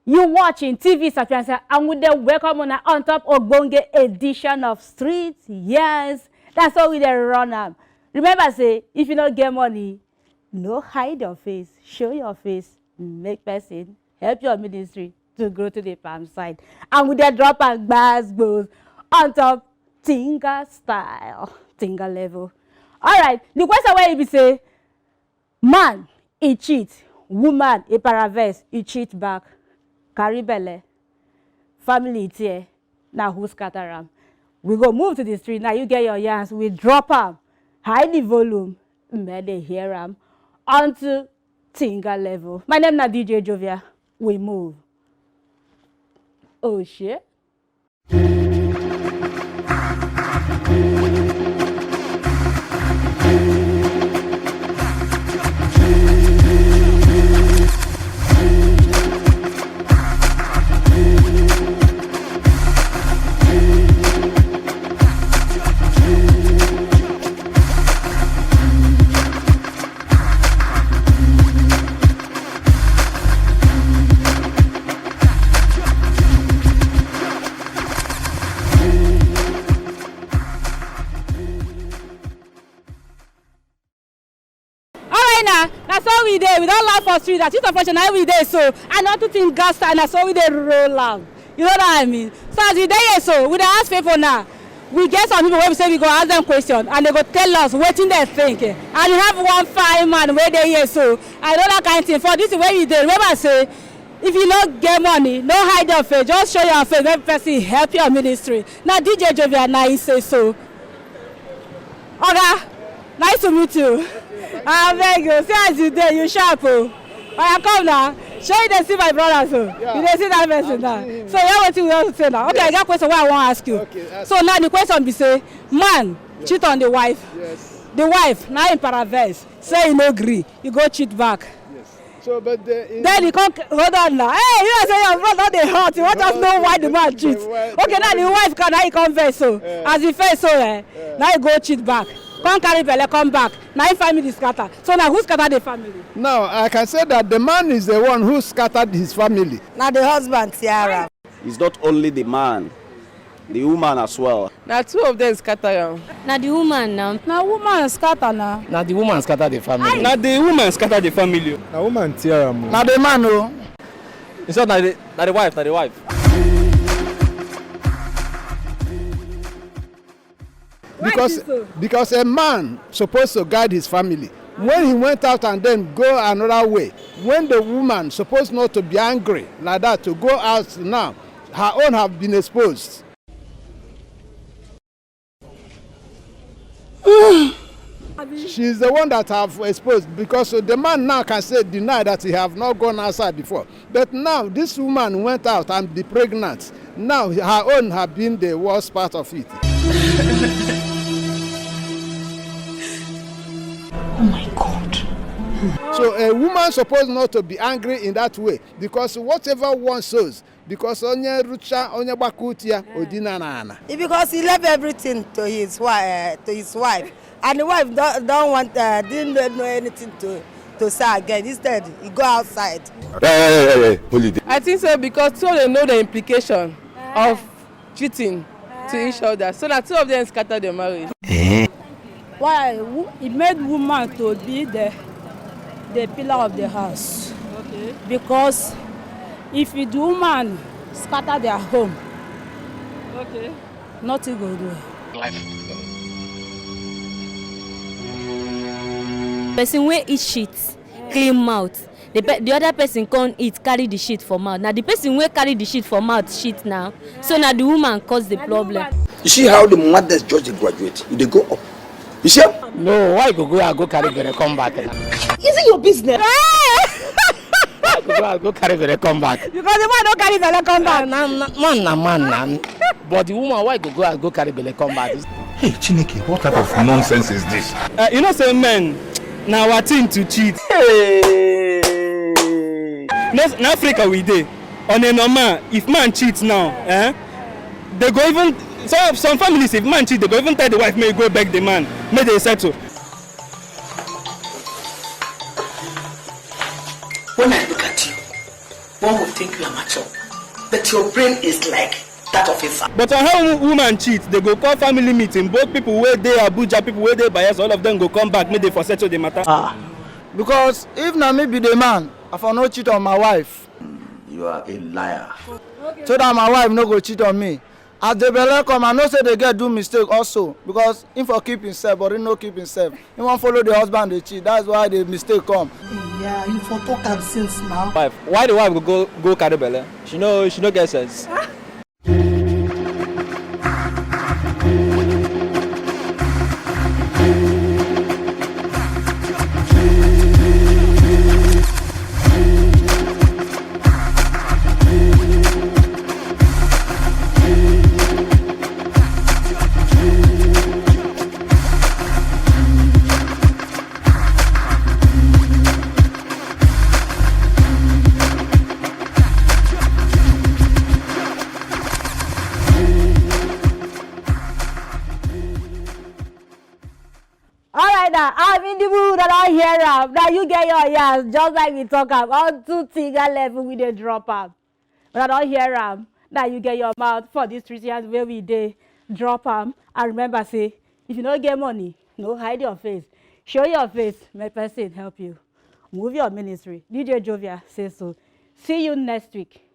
You watching TV Sapienza and with the welcome on top of Ogbonge edition of Street. Yes, that's how we dey run am. Remember say, if you don't get money, no hide your face, show your face, make person, help your ministry to grow to the palm side. And with the drop and bass goes on top Tinga style, Tinga level. All right, the question where you be say, man, he cheat, woman, he paraverse, he cheat back. Carry belle, family tear, now who scatter am? We go move to the street, now you get your yarns, we drop am, hide the volume, may they hear am, onto Tinga level. My name is DJ Jovia, we move. Oh shit. That's all we did. We don't laugh for street. That's it, unfortunately, every day. So, and not to think gas and that's all we did roll out. You know what I mean? So, as we day so, we don't ask people now. We get some people where we say we go ask them questions and they go tell us what they think. And you have one fine man where they here so. I know that kind of thing. For this is where we did. Remember I say, if you don't get money, don't hide your face. Just show your face. Every person help your ministry. Now, DJ Jovia, now he say so. Okay, nice to meet you. I beg you, see as you there, you sharp. Oh, come now. Show you they see my brother so. Yeah. You they see that person now. So you what you want to say now? Okay, yes. I got a question what I want to ask you. Okay, so now the question be say, man cheat on the wife. Yes. The wife now in paraverse. Say you no agree, you go cheat back. Yes. So but then you come hold on now. Hey, you say your brother they hurt. You want us know why the man cheats. Okay, now the wife can now he confess so. As he face so now you go cheat back. Come carry belle, come back. Now family scatter. So now who scattered the family? Now I can say that the man is the one who scattered his family. Now the husband, Tiara. It's not only the man, the woman as well. Now two of them scatter. Now the woman now. Now woman scatter now. Now the woman scatter the family. Now the woman scatter the family. Now woman Tiara. Now the man no. It's not the wife, not the wife. Because a man supposed to guide his family. When he went out and then go another way, when the woman supposed not to be angry like that to go out now, her own have been exposed. She's the one that have exposed because the man now can say deny that he have not gone outside before. But now this woman went out and be pregnant. Now her own have been the worst part of it. Oh my God. So a woman supposed not to be angry in that way because whatever one sows, because onye rucha onye bakutia odina na. Because he left everything to his wife, and the wife didn't know anything to say again. Instead, he go outside. Hey, I think so because so they know the implication of cheating to each other. So that two of them scatter their marriage. Why? It made woman to be the pillar of the house. Okay. Because if the woman scatter their home, okay, nothing will do. Person wey eat shit, clean mouth. The other person can't eat, carry the shit for mouth. Now the person wey carry the shit for mouth shit now. So now the woman cause the problem. You see how the mothers just graduate? They go up. You see? No, why go carry the come back? Is it your business? Go carry the come back. Because the man don't carry the come back. Man. But the woman, why go carry the come back? Hey, Chineke, what type of nonsense is this? You know, say men, now our thing to cheat. Hey. In Africa we dey. On a normal, if man cheats now, they go even. So some families, if man cheat, they go even tell the wife, may go beg the man, may they settle. When I look at you, one would think you are mature. But your brain is like that of a son. But on how woman cheat, they go call family meeting. Both people where they Abuja, people where they bias, all of them go come back, make they for settle the matter. Because if na me be the man, I for no cheat on my wife. You are a liar. So that my wife no go cheat on me. As the belle come, I know say they get do mistake also. Because him for keep himself, but he no keep himself. He won't follow the husband they cheat. That's why the mistake come. Yeah, you for talk am since now. Wife, why the wife go carry belle? She no get sense. I'm in the mood and I hear am. Now you get your ears, just like we talk am. On 2 Tiga level we dey drop am. But I don't hear am. Now you get your mouth for this 3 years where we dey drop am. And remember, say, if you don't get money, no hide your face. Show your face, my person help you. Move your ministry. DJ Jovia says so. See you next week.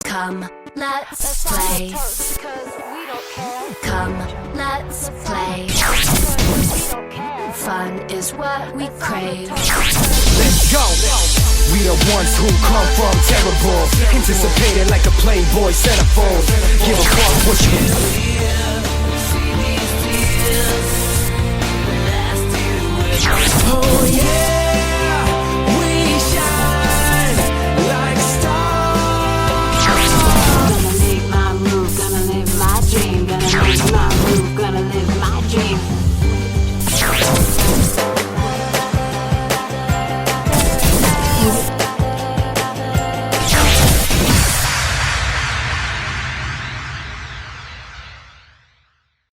Come, let's play. Come, let's play. Fun is what we crave. Let's go. We the ones who come from terrible, anticipated like a Playboy centerfold. Give a fuck what you oh yeah, we shine like stars. Gonna make my move, gonna live my dream. Gonna make my move, gonna live my dream.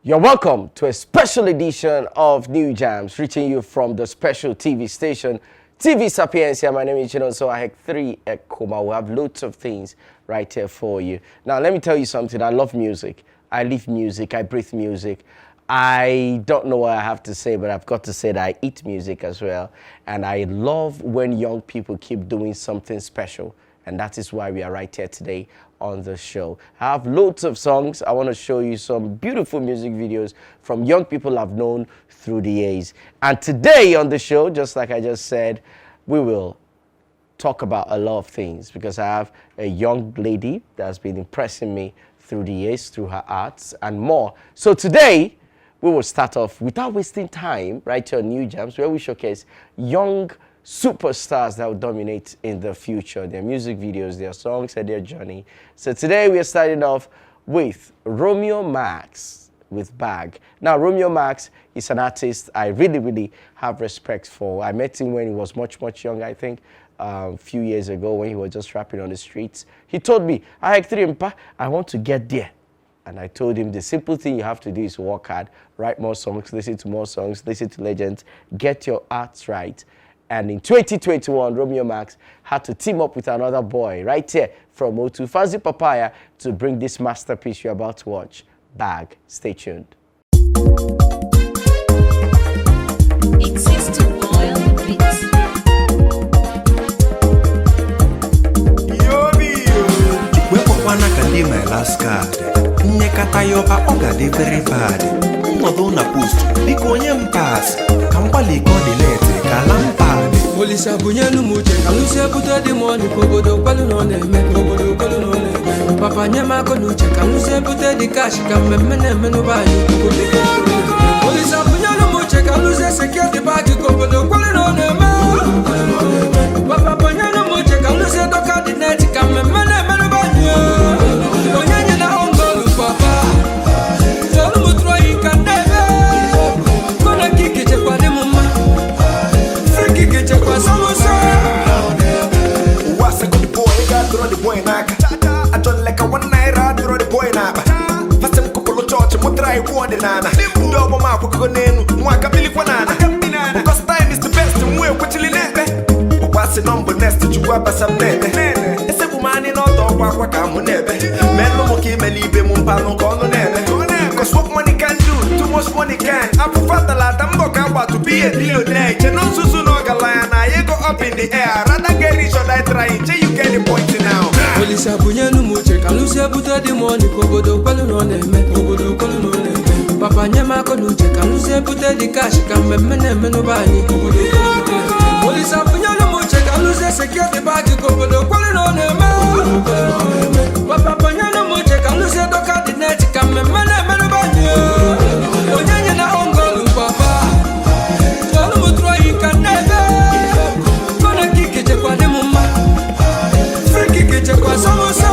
You're welcome to a special edition of New Jams, reaching you from the special TV station, TV Sapiencia. My name is So I have 3 Ekoma. We have loads of things right here for you. Now, let me tell you something. I love music. I live music. I breathe music. I don't know what I have to say, but I've got to say that I eat music as well. And I love when young people keep doing something special. And that is why we are right here today on the show. I have loads of songs. I want to show you some beautiful music videos from young people I've known through the years. And today on the show, just like I just said, we will talk about a lot of things because I have a young lady that's been impressing me through the years, through her arts and more. So today, we will start off without wasting time right here on New Jams, where we showcase young superstars that will dominate in the future, their music videos, their songs, and their journey. So today we are starting off with Romeo Max with Bag. Now, Romeo Max is an artist I really have respect for. I met him when he was much young, I think, a few years ago when he was just rapping on the streets. He told me, I want to get there. And I told him the simple thing you have to do is work hard, write more songs, listen to more songs, listen to legends, get your arts right. And in 2021, Romeo Max had to team up with another boy right here from O2, Fancy Papaya, to bring this masterpiece you're about to watch, Bag. Stay tuned. Exists to oil beats. Wana kandi my last card. Nyekata yoba oga de very bad. Mmodo na post biko onye pass. Kampali ko delete kalampad. Polisa bunyelu muje kaluse buto de money pogodo kwalu no neme pogodo kwalu no neme. Papa nyama ko nuche kaluse buto de cash kamemene menu bayi pogodo. Polisa bunyelu muje kaluse secure the bag pogodo kwalu no neme. Papa bunyelu muje kaluse doka the net kamemene menu bayi. What's a good boy? Got throw the boy naka. I don't like a 1 naira throw the boy naka. Fast and couple of church, mo try one nana. Double mark ko nenu, mwaka bili kwa nana. Because time is the best, mwe kwachili nebe. What's the number next to you up some nebe? Ese bumani no to kwa kamu nebe. Melo mo ki melibe mo pano kono nebe. Cause what money can do, too much money can. I prefer the la damboka to be a billionaire. No susu no galana, you go up in the air. Rather get rich or die trying, till you get the point now. Polisa bunyenu muje kaluse buto de money pogodo kwalu no neme pogodo kwalu no neme. Papa nyama ko nuche kaluse buto de cash kamemene menu bani pogodo. Polisa bunyenu muje kaluse secure the bag pogodo kwalu no neme. Papa bunyenu muje kaluse doka the net kamemene menu bani. Onyanya na ongolu papa. Tolu mutroi kanebe. Kona kike je kwa de mumma. Friki kike kwa samosa.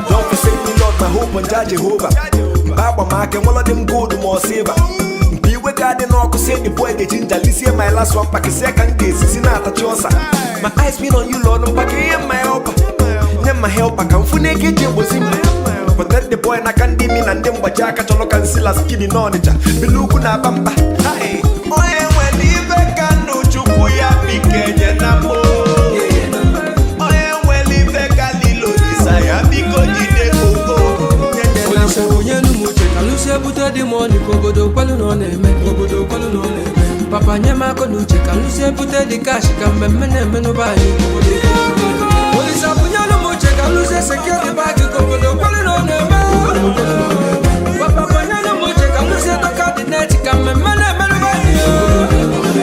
Don't forsake me, Lord, my hope on Jehovah. Baba mark and all of them good more saver. Be with God and all say the boy the ginger. Listen, my last one pack a second day, Sinata Chosa. My eyes been on you, Lord, I'm packing my helper. Then my helper can fully get you was in my. But then the boy na can be mean and them wajaka to look and see la skinny knowledge. Belukuna bamba. Hey, oh, when you can do Chukuya, big Kenya Namo. Oh, when you can Lilo desire, because you kaluse buto de money pogodo kwalu no neme pogodo kwalu no neme. Papa nyama ko nuche kaluse buto de cash kamemene menu bayi pogodo. Polisa bunyelu muje kaluse secure the bag pogodo kwalu no neme. Papa bunyelu muje kaluse doka the net kamemene menu bayi.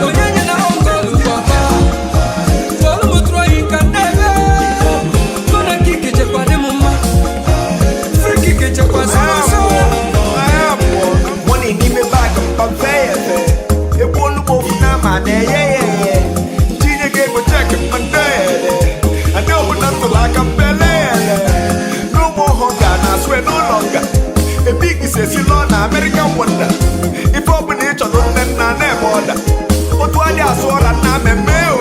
Onyanya na ongolu papa. Tolu mutroi kanebe. Kona kike je kwa de mumma. Friki kike je kwa samosa. Money give me back and pay it. It won't move now, man. Yeah. Gina gave a check and my dad. I know not to like a belly. No more hunger, I swear no longer. A big says you learn American wonder. If open nature don't then name order. But why they are so that I'm a male.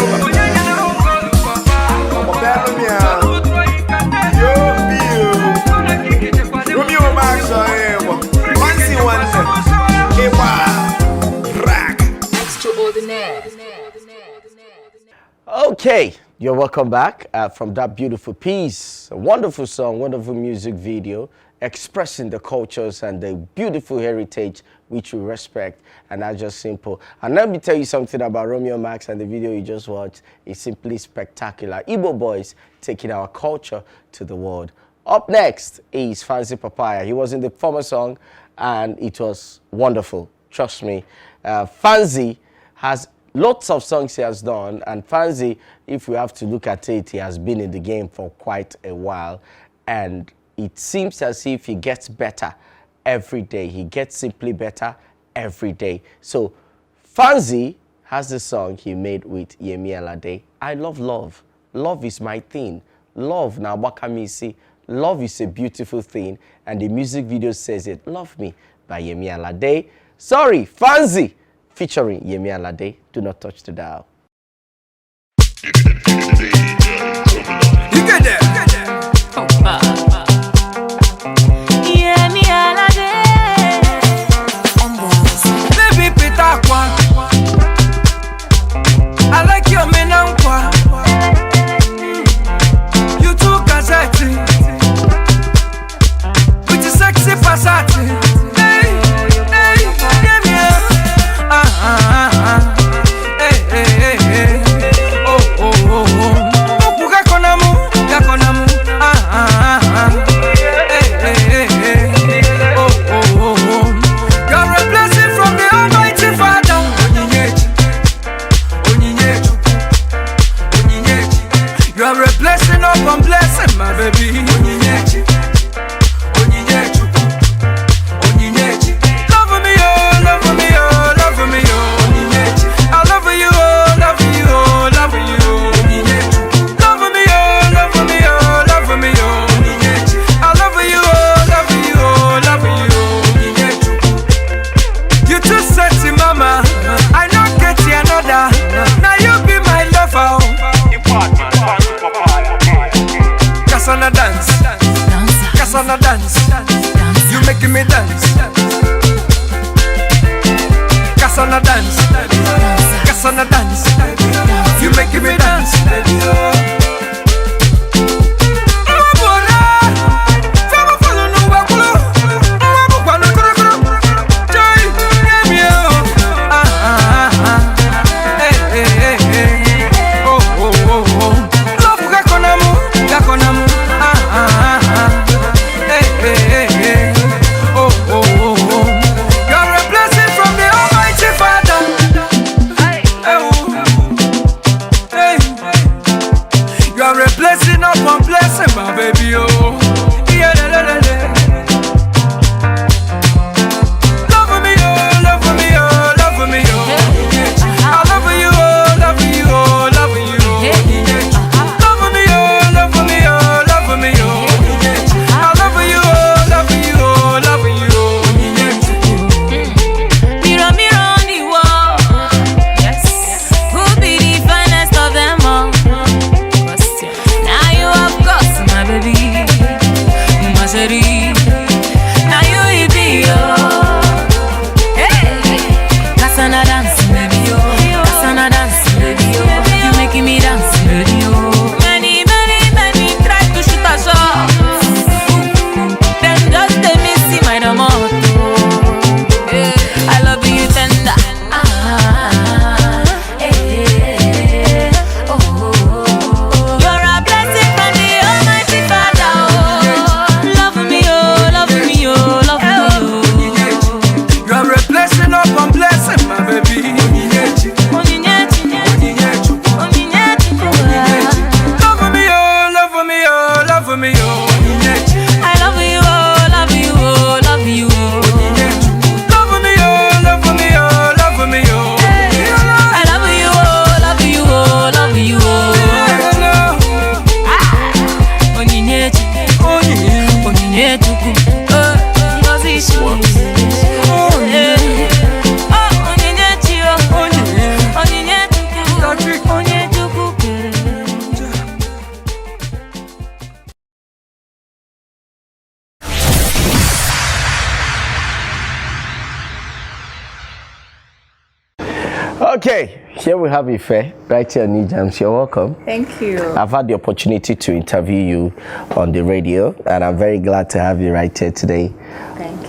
Romeo Max, I am. Fancy one. Okay, you're welcome back from that beautiful piece. A wonderful song, wonderful music video. expressing the cultures and the beautiful heritage which we respect, and that's just simple. And let me tell you something about Romeo Max and the video you just watched. It's simply spectacular. Igbo boys taking our culture to the world. Up next is Fancy Papaya. He was in the former song and it was wonderful. Trust me. Fancy has lots of songs he has done, and Fancy, if we have to look at it, he has been in the game for quite a while, and it seems as if he gets better every day. He gets simply better every day. So Fancy has the song he made with Yemi Alade. I love love. Love is my thing. Love na wakamisi. Love is a beautiful thing, and the music video says it. Love Me by Yemi Alade. Sorry, Fancy featuring Yemi Alade. Do not touch the dial. You get there. Yemi Alade. Baby Peter Kwan, I like your menankwa. You too gazette with your sexy passati. Hey, hey, yeah, hey, hey, hey, oh, oh, oh, oh. Gakonamu, gakonamu, hey, hey, hey, oh, oh, oh, oh. You're a blessing from the Almighty Father. Onyinyechi, Onyinyechi, you're a blessing upon blessing, my baby. Onyinyechi, Onyinyechi, Onyinyechi, love me, oh, love me, oh, love me, oh, Onyinyechi, I love you, oh, love you, oh, love you, oh, Onyinyechi, love me, oh, love me, oh, love me, oh, Onyinyechi, I love you, oh, love you, oh, love you, oh, Onyinyechi. You too sexy, mama. I don't get you another. Now you be my lover. Kasana dance, Kasana dance. You making me dance. Kasana dance, Kasana dance. You making me dance. You're a blessing from the Almighty Father. Okay, here we have Ife, right here on New Jams. You're welcome. Thank you. I've had the opportunity to interview you on the radio, and I'm very glad to have you right here today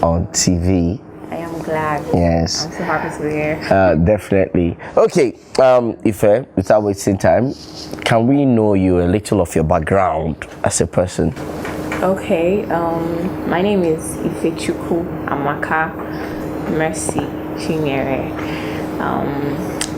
on TV. I am glad. Yes. I'm so happy to be here. Definitely. Okay, Ife, without wasting time, can we know you a little of your background as a person? Okay, my name is Ifechukwu Amaka Mercy Chinyere.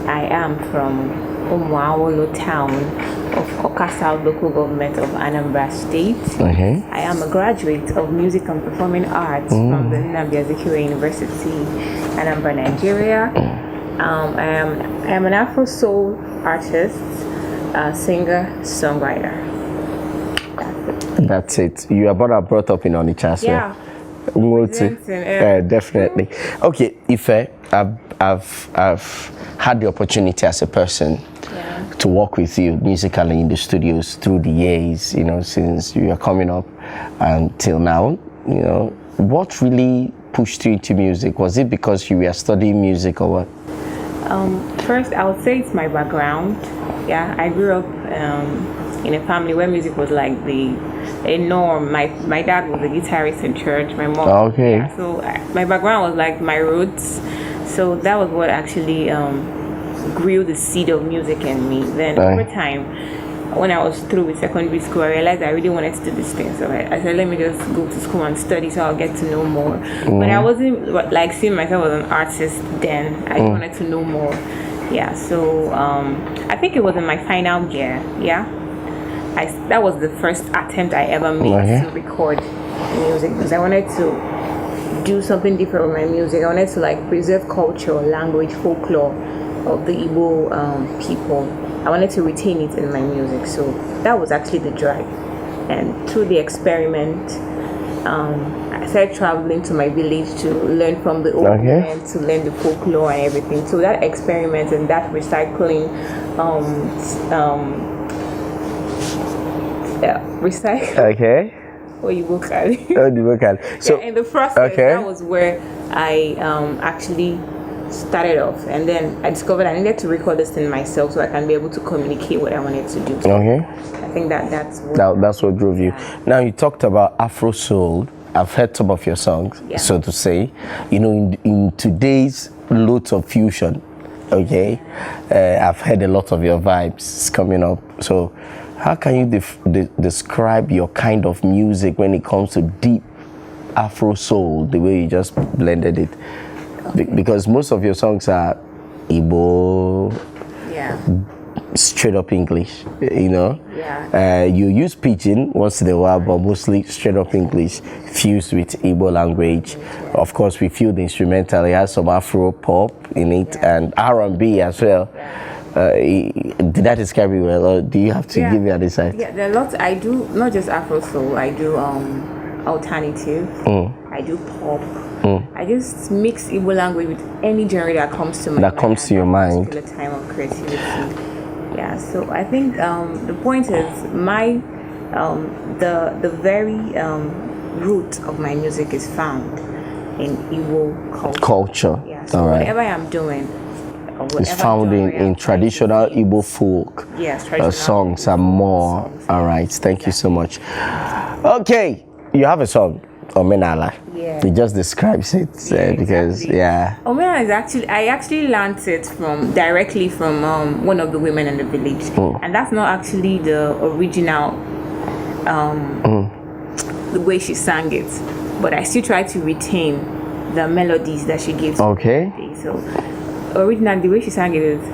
I am from Umuawolo town of Okasa local government of Anambra State. I am a graduate of music and performing arts from the Nnamdi Azikiwe University, Anambra, Nigeria. I am an Afro soul artist, singer, songwriter. That's it. You are brought up in Onitsha, so yeah. Definitely. Okay, Ife, I've had the opportunity as a person to work with you musically in the studios through the years, you know, since you are coming up until now. You know, what really pushed you into music? Was it because you were studying music or what? First, I would say it's my background. Yeah, I grew up in a family where music was like a norm. My dad was a guitarist in church. My mom. Okay. Yeah, so my background was like my roots. So that was what actually grew the seed of music in me. Then over time, when I was through with secondary school, I realized I really wanted to do this thing. So I said, let me just go to school and study so I'll get to know more. But I wasn't like seeing myself as an artist then. I wanted to know more. Yeah, so I think it was in my final year. Yeah, that was the first attempt I ever made to record music because I wanted to do something different with my music. I wanted to like preserve culture, language, folklore of the Igbo people. I wanted to retain it in my music, so that was actually the drive. And through the experiment, I started traveling to my village to learn from the old men, to learn the folklore and everything. So that experiment and that recycling, Okay. What you look at. So in the process, that was where I actually started off, and then I discovered I needed to record this thing myself so I can be able to communicate what I wanted to do. I think that's what drove you. Now you talked about Afro soul. I've heard some of your songs, so to say. You know, in today's loads of fusion, I've heard a lot of your vibes coming up. So how can you describe your kind of music when it comes to deep Afro soul, the way you just blended it? Because most of your songs are Igbo, straight up English, you know. You use pidgin once in a while, but mostly straight up English fused with Igbo language. Of course, we feel the instrumental. It has some Afro pop in it and R&B as well. Did I describe it well, or do you have to give me an insight? Yeah, there are lots. I do not just Afro soul. I do alternative. I do pop. I just mix Igbo language with any genre that comes to my mind. That comes to your mind. Particular time of creativity. Yeah. So I think the point is my the very root of my music is found in Igbo culture. Yeah. So whatever I'm doing. It's found in traditional Igbo folk songs and more. All right, thank you so much. Okay, you have a song, Omenala. It just describes it because Omenala is I actually learned it directly from one of the women in the village, and that's not actually the original the way she sang it, but I still try to retain the melodies that she gives. So originally the way she sang it is so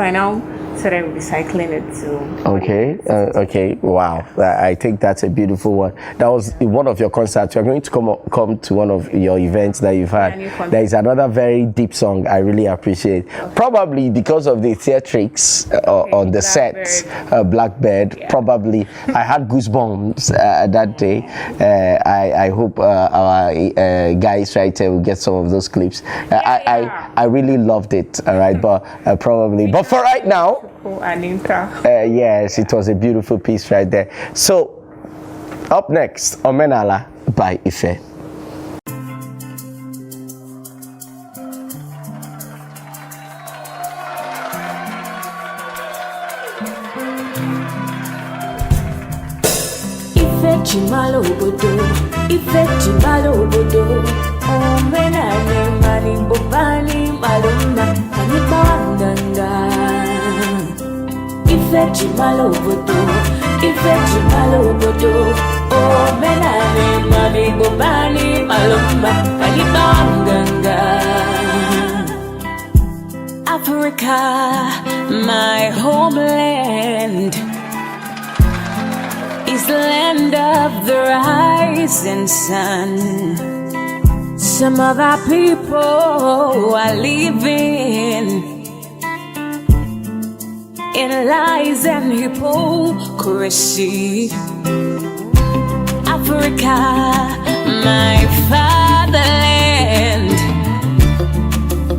I now started recycling it too. Okay, wow. I think that's a beautiful one. That was one of your concerts. You're going to come to one of your events that you've had. There is another very deep song I really appreciate. Probably because of the theatrics on the set, Blackbird. Probably I had goosebumps that day. I hope our guys right here will get some of those clips. I really loved it. All right, but but for right now. Yes, it was a beautiful piece right there. So, up next, Omenala. by Ife. Chimalo bodo, Ife chimalo bodo. Oh menane mani bobani malumba kani banganga. Ife chimalo bodo, Ife chimalo bodo. Oh menane mani bobani malumba kani banganga. Africa, my homeland, is the land of the rising sun. Some of our people are living in lies and hypocrisy. Africa, my fatherland,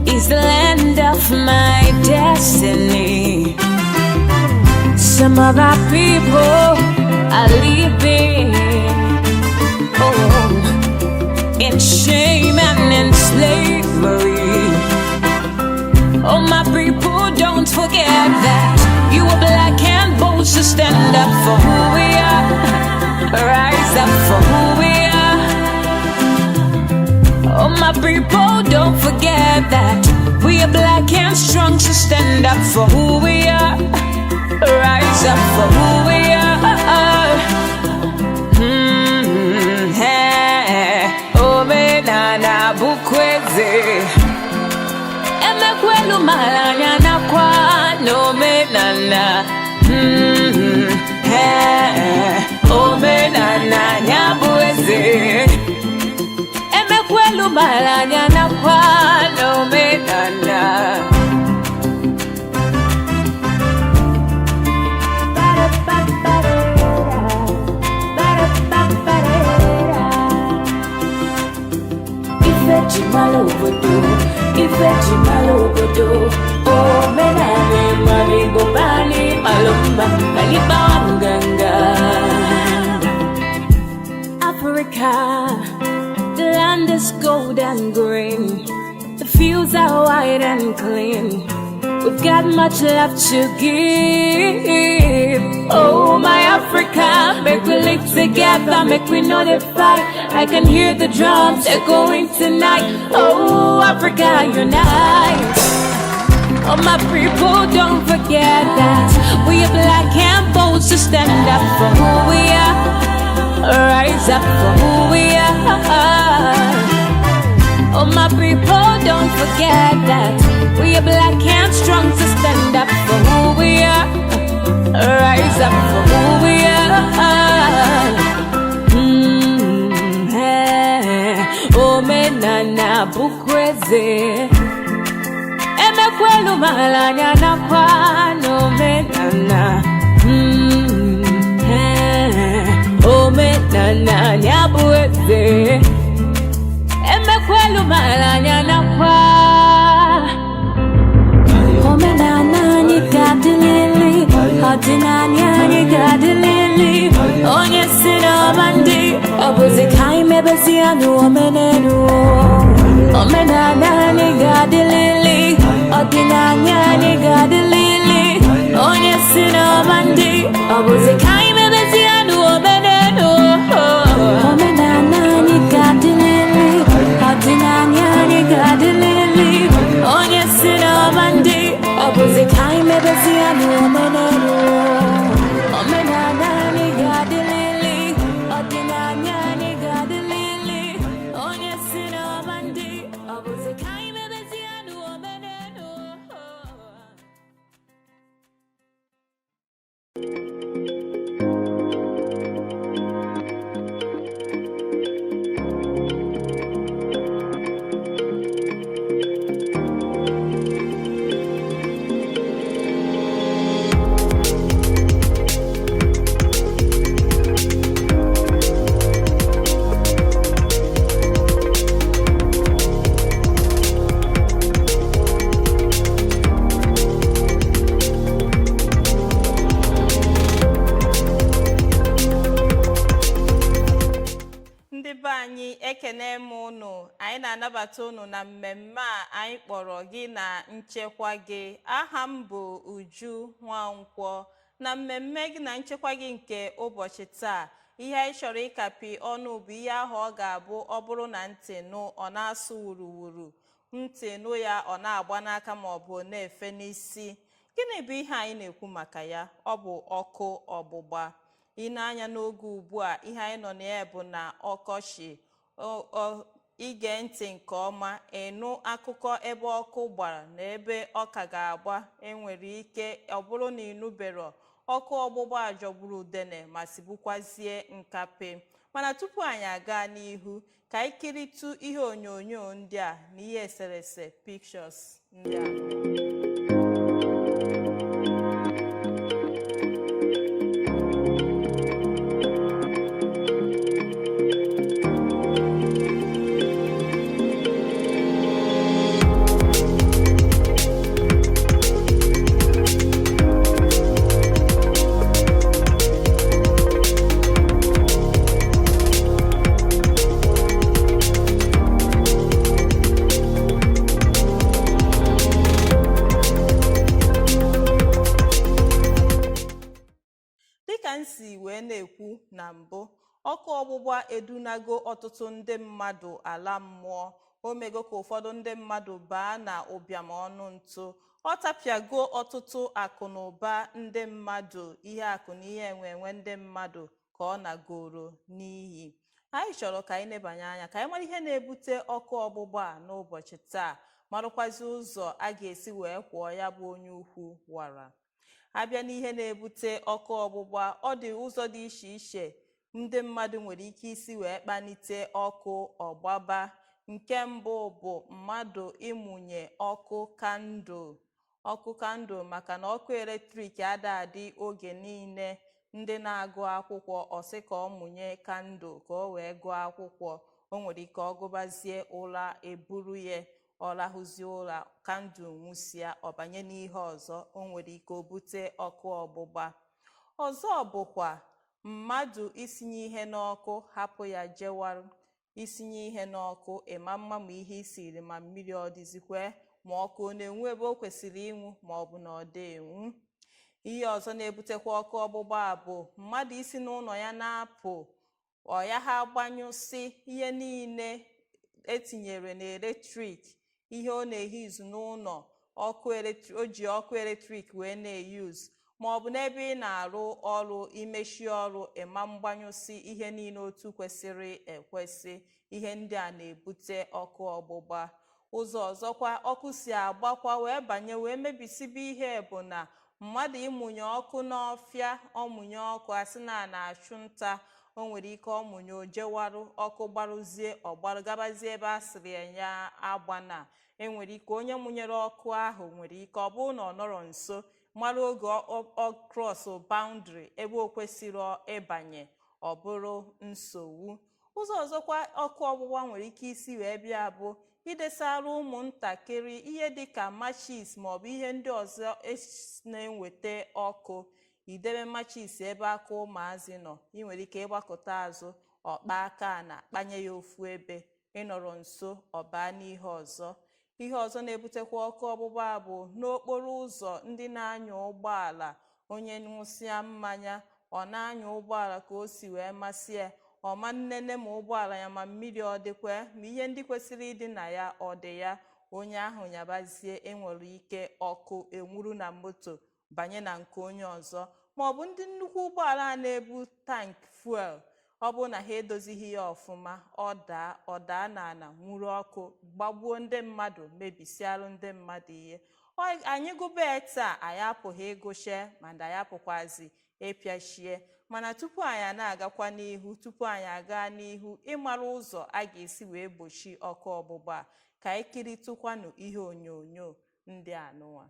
is the land of my destiny. Some of our people are living in shame and in slavery. Oh my people, don't forget that you are black and bold, so stand up for who we are. Rise up for who we are. Oh my people, don't forget that we are black and strong, so stand up for who we are. Rise up for who we are. Oh me nana bukweze emekwelu malanya na kwa no me nana. Oh me nana nyabueze emekwelu malanya na kwa no me nana. Chimalo bodo, Ife chimalo bodo. Oh menane mami bobani malumba kaliba mganga. Africa, the land is gold and green, the fields are wide and clean. We've got much love to give. Oh my Africa, make we live together, make we know the fight. I can hear the drums echoing tonight. Oh Africa, unite. Oh my people, don't forget that we are black and bold, so stand up for who we are. Rise up for who we are. Oh my people, don't forget that we are black and strong, so stand up for who we are. Rise up for who we are. Oh menana bukweze emekwelu malanya na kwa no menana. Oh menana nyabueze emekwelu malanya na kwa. Oh menana nikadilili odinanya nikadilili onye sino mandi obuze kaime besianu omenenu. Oh menana nikadilili odinanya nikadilili onye sino mandi obuze kaime besianu omenenu. Oh menana nikadilili odinanya nikadilili onye sino mandi obuze kaime besianu omenenu. Oh menana nikadilili odinanya nikadilili onye sino mandi obuze kaime besianu omenenu. anyị ekene m unu. Anyị na-anabata unu na mmemme a anyị kpọrọ gị na nchekwa gị. Aha m bụ Uju Nwankwọ. Na mmemme gị na nchekwa gị nke ụbọchị taa, ihe anyị chọrọ ịkapi ọnụ bụ ihe ahụ ọ ga-abụ ọ bụrụ na ntị nụ ọ na-asụ wuruwuru, ntị nụ ya ọ na-agba n'aka ma ọ bụ na-efe n'isi. Gịnị bụ ihe anyị na-ekwu maka ya? Ọ bụ ọkụ ọgbụgba. Ị na-anya n'oge ugbu a, ihe anyị nọ na ya bụ na ọkọchị. Ige ntị nke ọma, ịnụ akụkọ ebe ọkụ gbara na ebe ọ ka ga-agba. Enwere ike ọ bụrụ na ịnụbero ọkụ ọgbụgba jọgburu udene ma sibukwazie nkape. Mana tupu anyị aga n'ihu, ka anyị kiritu ihe onyonyo ndị a na ihe eserese pictures ndị a. Nsi wee na-ekwu na mbụ, ọkụ ọgbụgba edunago ọtụtụ ndị mmadụ ala mmụọ. O mego ka ụfọdụ ndị mmadụ baa na ụbịam ọnụ ntụ. Ọ tapịago ọtụtụ akụ na ụba ndị mmadụ, ihe akụ na ihe enwe ndị mmadụ ka ọ nagoro n'iyi. Anyị chọrọ ka anyị nebanye anya ka anyị mara ihe na-ebute ọkụ ọgbụgba n'ụbọchị taa, marụkwazi ụzọ a ga-esi wee kwụọ ya bụ onye ukwu wara. Abịa n'ihe na-ebute ọkụ ọgbụgba, ọ dị ụzọ dị iche iche ndị mmadụ nwere ike isi wee kpanite ọkụ ọgbaba. Nke mbụ bụ mmadụ ịmụnye ọkụ kandụl, maka na ọkụ eletrik adị oge niile. Ndị na-agụ akwụkwọ ọsị ka ọ mụnye kandụl ka o wee gụọ akwụkwọ. O nwere ike ọ gụbazie ụra eburu ya, ọ rahụzie ụra, kandụl nwụsịa, ọ banye n'ihe ọzọ. O nwere ike o bute ọkụ ọgbụgba. Ọzọ bụkwa mmadụ isinye ihe n'ọkụ hapụ ya jewarụ. Isinye ihe n'ọkụ, ịma mma ma ihe isiri ma mmiri ọ dịzikwe, ma ọkụ ọ na-enwu ebe o kwesịrị ịnwụ ma ọ bụ na ọ dị enwu. Ihe ọzọ na-ebutekwa ọkụ ọgbụgba bụ mmadụ isi n'ụlọ ya na-apụ, ọ ya ha gbanyụsị ihe niile etinyere n'eletrik, ihe ọ na-ehizu n'ụlọ ọkụ eletrik, o ji ọkụ eletrik wee na-eyuzu, ma ọ bụ n'ebe ị na-arụ ọrụ, imechi ọrụ, ịma mgbanyụsị ihe niile otu kwesịrị ekwesị. Ihe ndị a na-ebute ọkụ ọgbụgba. Ụzọ ọzọkwa ọkụ si agbakwa wee banye wee mebisibe ihe bụ na mmadụ ịmụnye ọkụ n'ọfịa, ọmụnye ọkụ asị na-achụ nta. O nwere ike ọmụnye ojewarụ, ọkụ gbarụzie ọgbarụ gabazie ebe a sịrị ya agbana. Enwere ike onye mụnyere ọkụ ahụ nwere ike ọ bụrụ na ọ nọrọ nso, mara oge ọ krọsụ baundri ebe o kwesịrị ịbanye, ọ bụrụ nsogbu. Ụzọ ọzọkwa ọkụ ọgbụgba nwere ike isi wee bịa bụ idesara ụmụntakịrị ihe dịka machis maọbụ ihe ndị ọzọ na-enweta ọkụ. Idebe machis ebe aka ụmụazị nọ, ị nwere ike ịgbakọta azụ ọkpa aka na akpanye ya ofu ebe, ịnọrọ nso ọbaa n'ihe ọzọ. Ihe ọzọ na-ebutekwa ọkụ ọgbụgba bụ n'okporo ụzọ, ndị na-anya ụgbọala. Onye ṅụsịa mmanya, ọ na-anya ụgbọala ka o si wee masị ya, ọma nnene ma ụgbọala ya ma mmiri ọ dịkwa, ma ihe ndị kwesịrị ịdị na ya ọ dị ya. Onye ahụ nyabazie, enwere ike ọkụ enwuru na moto banye na nke onye ọzọ. Ma ọ bụ ndị nnukwu ụgbọala na-ebu tank fuel, ọ bụ na ha edozighị ya ọfụma, ọ daa n'ala nwuru ọkụ, gbagbuo ndị mmadụ, mebisialụ ndị mmadụ ihe. Anyị gụba taa, anyị apụghị ịgụchie, mana anyị apụkwazi ịpịachie. Mana tupu anyị na-agakwa n'ihu, tupu anyị aga n'ihu ịmara ụzọ a ga-esi wee gbochi ọkụ ọgbụgba, ka anyị kiritụkwanụ ihe onyonyo ndị anụwa.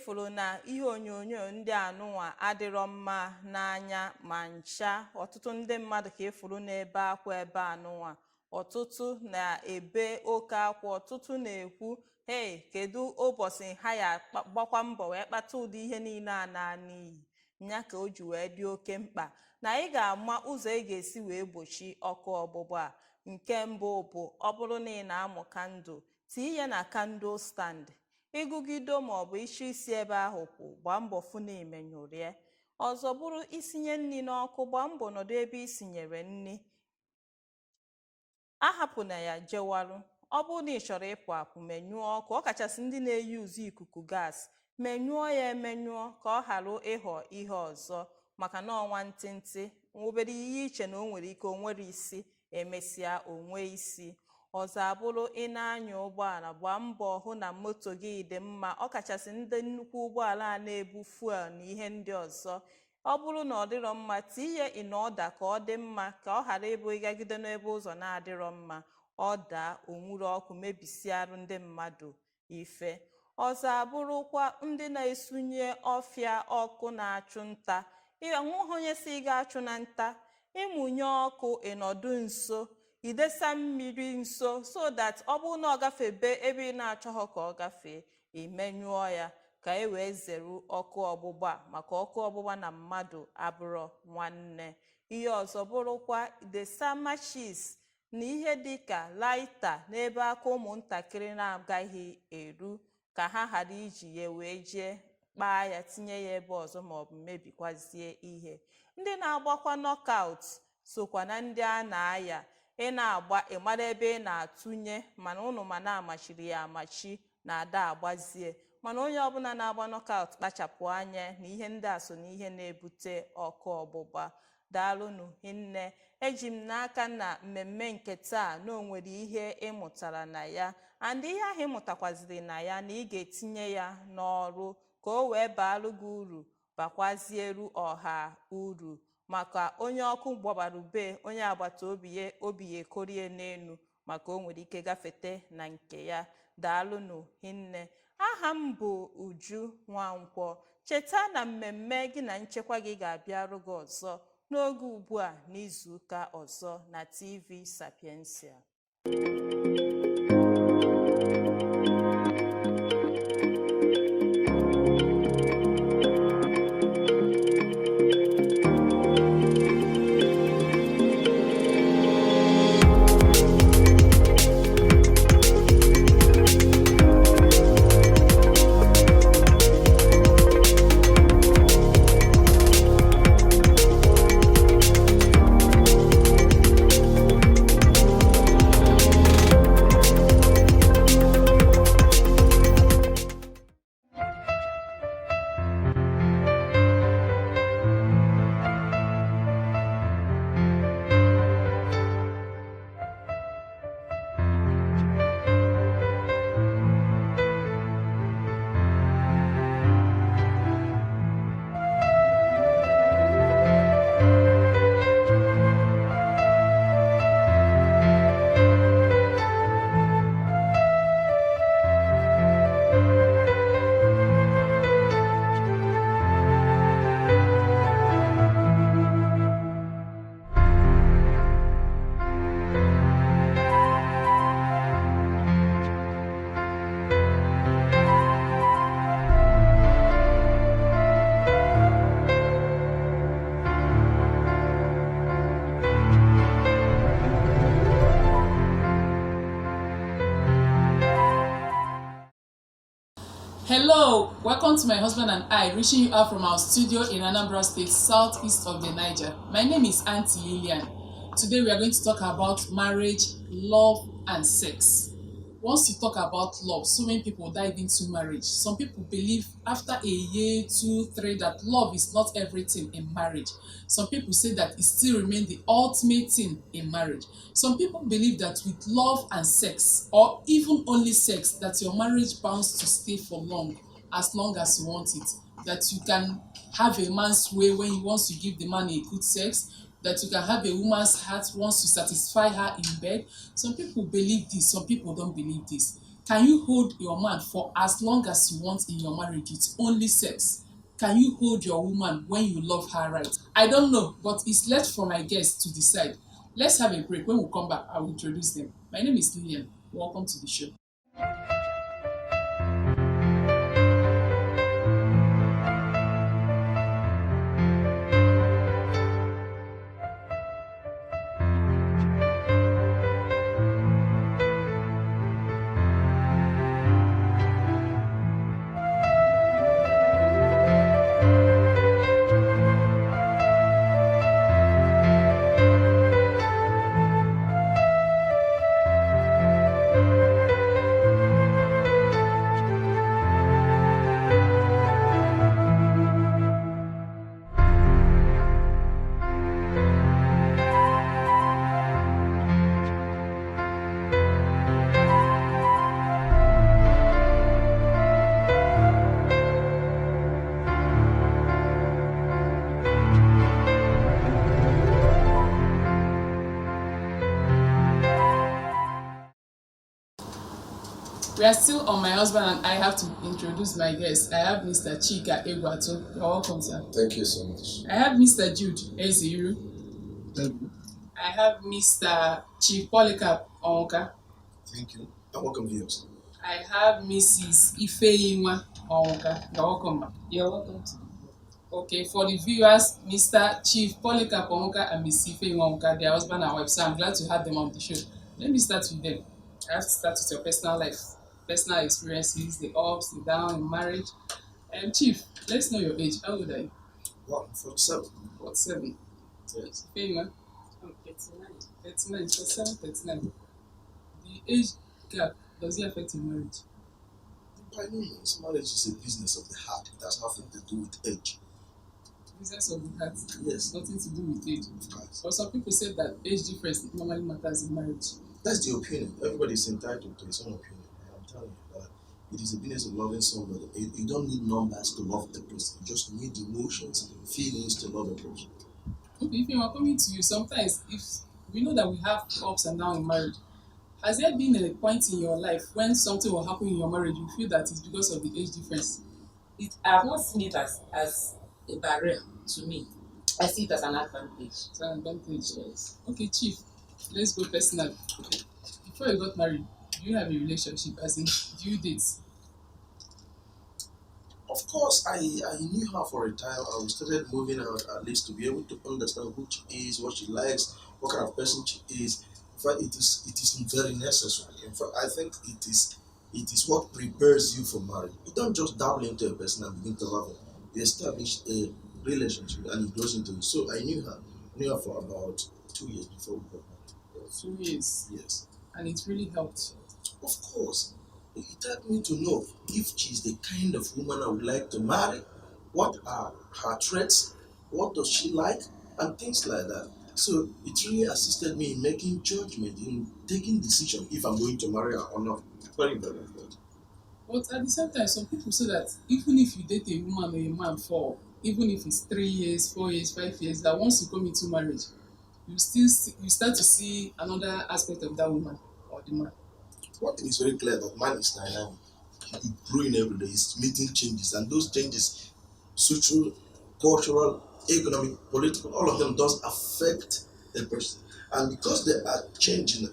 ịfụrụ na ihe onyonyo ndị anụnwa adịrọ mma n'anya ma ncha. Ọtụtụ ndị mmadụ ka ịfụrụ n'ebe akwa ebe anụnwa, ọtụtụ na-ebe oke akwa, ọtụtụ na-ekwu hey, kedu ụbọchị ha ya gbakwa mbọ wee kpata ụdị ihe niile a na n'iyi. Nya ka o ji wee dị oke mkpa na anyị ga-ama ụzọ ị ga-esi wee gbochi ọkụ ọgbụgba a. Nke mbụ bụ ọ bụrụ na ị na-amụ kandụl, tii ya na kandụl stand. Ịgụgido maọbụ isi ebe ahụ kwụ, gbaa mbọ fụ na imenyụrụ ya. Ọzọ bụrụ isinye nri n'ọkụ, gbaa mbọ nọdụ ebe isinyere nri, ahapụna ya jewarụ. Ọ bụrụ na ị chọrọ ịpụ apụ, menyụọ ọkụ, ọkachasị ndị na-eyi ụzọ ikuku gas, menyụọ ya emenyụọ ka ọ ghara ịghọ ihe ọzọ, maka na ọnwa ntịntị nwobere ihe iche na o nwere ike o nwere isi, emesịa onwe isi. Ọzọ abụrụ ị na-anya ụgbọala, gbaa mbọ hụ na moto gị dị mma, ọkachasị ndị nnukwu ụgbọala a na-ebu fuel na ihe ndị ọzọ. Ọ bụrụ na ọ dịrọ mma, tinye in ọda ka ọ dị mma, ka ọ ghara ịbụ ịgagide n'ebe ụzọ na-adịrọ mma, ọ daa onwuru ọkụ mebisiarụ ndị mmadụ ife. Ọzọ abụrụkwa ndị na-esunye ọfịa ọkụ na-achụ nta. Ịnwụghị onye si ga-achụ na nta, ịmụnye ọkụ ịnọdụ nso, idesa mmiri nso, so that ọ bụrụ na ọ gafebe ebe ị na-achọghọ ka ọ gafee, imenyụọ ya ka e wee zere ọkụ ọgbụgba, maka ọkụ ọgbụgba na mmadụ abụrọ nwanne. Ihe ọzọ bụrụkwa desa matches na ihe dịka laita n'ebe aka ụmụntakịrị na-agaghị eru, ka ha ghara iji ya wee jee kpaa ya, tinye ya ebe ọzọ maọbụ mebikwazie ihe. Ndị na-agbakwa knockout sokwa na ndị a na-aya. Ị na-agba ịmara ebe ị na-atụnye, mana ụnụ ma na-amachiri ya amachi na ada agbazie. Mana onye ọbụla na-agba knockout kpachapụ anya na ihe ndị a so na ihe na-ebute ọkụ ọgbụgba. Daalụnụ hinne. Eji m n'aka na mmemme nke taa na o nwere ihe ịmụtara na ya, and ihe ahụ ịmụtakwaziri na ya na ị ga-etinye ya n'ọrụ ka o wee baalụ gị uru, bakwazieru ọha uru. Maka onye ọkụ gbabara ube, onye agbata obi ya ekorie n'elu, maka o nwere ike gafete na nke ya. Daalụnụ hinne. Aha m bụ Uju Nwankwọ. Cheta na mmemme gị na nchekwa gị ga-abịarụ gị ọzọ n'oge ugbu a n'izuụka ọzọ na TV Sapiensia. Hello, welcome to my husband and I, reaching you out from our studio in Anambra State, southeast of the Niger. My name is Auntie Lillian. Today we are going to talk about marriage, love, and sex. Once you talk about love, so many people dive into marriage. Some people believe after a year, 2, 3, that love is not everything in marriage. Some people say that it still remains the ultimate thing in marriage. Some people believe that with love and sex, or even only sex, that your marriage bounds to stay for long as you want it. That you can have a man's way when he wants to give the man a good sex, that you can have a woman's heart once you satisfy her in bed. Some people believe this, some people don't believe this. Can you hold your man for as long as you want in your marriage with only sex? Can you hold your woman when you love her right? I don't know, but it's left for my guests to decide. Let's have a break. When we come back, I will introduce them. My name is Lillian. Welcome to the show. We are still on My Husband and I have to introduce my guests. I have Mr. Chika Egwato. You're welcome, sir. Thank you so much. I have Mr. Jude Eziru. Thank you. I have Mr. Chief Polycarp Onka. Thank you. And welcome, viewers. I have Mrs. Ifeyinwa Onka. You're welcome, ma'am. You're welcome. Okay, for the viewers, Mr. Chief Polycarp Onka and Miss Ifeyinwa Onka, their husband and wife. So I'm glad to have them on the show. Let me start with them. I have to start with your personal life, personal experiences, the ups, the downs in marriage. Chief, let's know your age. How old are you? 47. 47. Yes. Ifeyinwa? I'm 39. 39, 47, 39. The age gap, does it affect your marriage? By no means, marriage is a business of the heart. It has nothing to do with age. Business of the heart? Yes. Nothing to do with age. But some people say that age difference normally matters in marriage. That's the opinion. Everybody is entitled to his own opinion. And I'm telling you that it is a business of loving somebody. You don't need numbers to love the person. You just need emotions, feelings to love a person. Okay, if you are coming to you, sometimes if we know that we have ups and downs in marriage, has there been a point in your life when something will happen in your marriage, you feel that it's because of the age difference? I have not seen it as a barrier to me. I see it as an advantage. It's an advantage. Yes. Okay, Chief, let's go personal. Before you got married, do you have a relationship? As in, do you date? Of course, I knew her for a time. I started moving out at least to be able to understand who she is, what she likes, what kind of person she is. In fact, it is very necessary. In fact, I think it is what prepares you for marriage. You don't just dabble into a person and begin to love her. You establish a relationship and it grows into it. So I knew her for about 2 years before we got married. 2 years? Yes. And it really helped? Of course. It helped me to know if she's the kind of woman I would like to marry, what are her traits, what does she like, and things like that. So it really assisted me in making judgment, in taking decision if I'm going to marry her or not. Very, very important. But at the same time, some people say that even if you date a woman or a man for, even if it's 3 years, 4 years, 5 years, that once you come into marriage, you start to see another aspect of that woman or the man. One thing is very clear, that man is dynamic. He's growing every day, he's meeting changes, and those changes, social, cultural, economic, political, all of them does affect the person. And because they are changing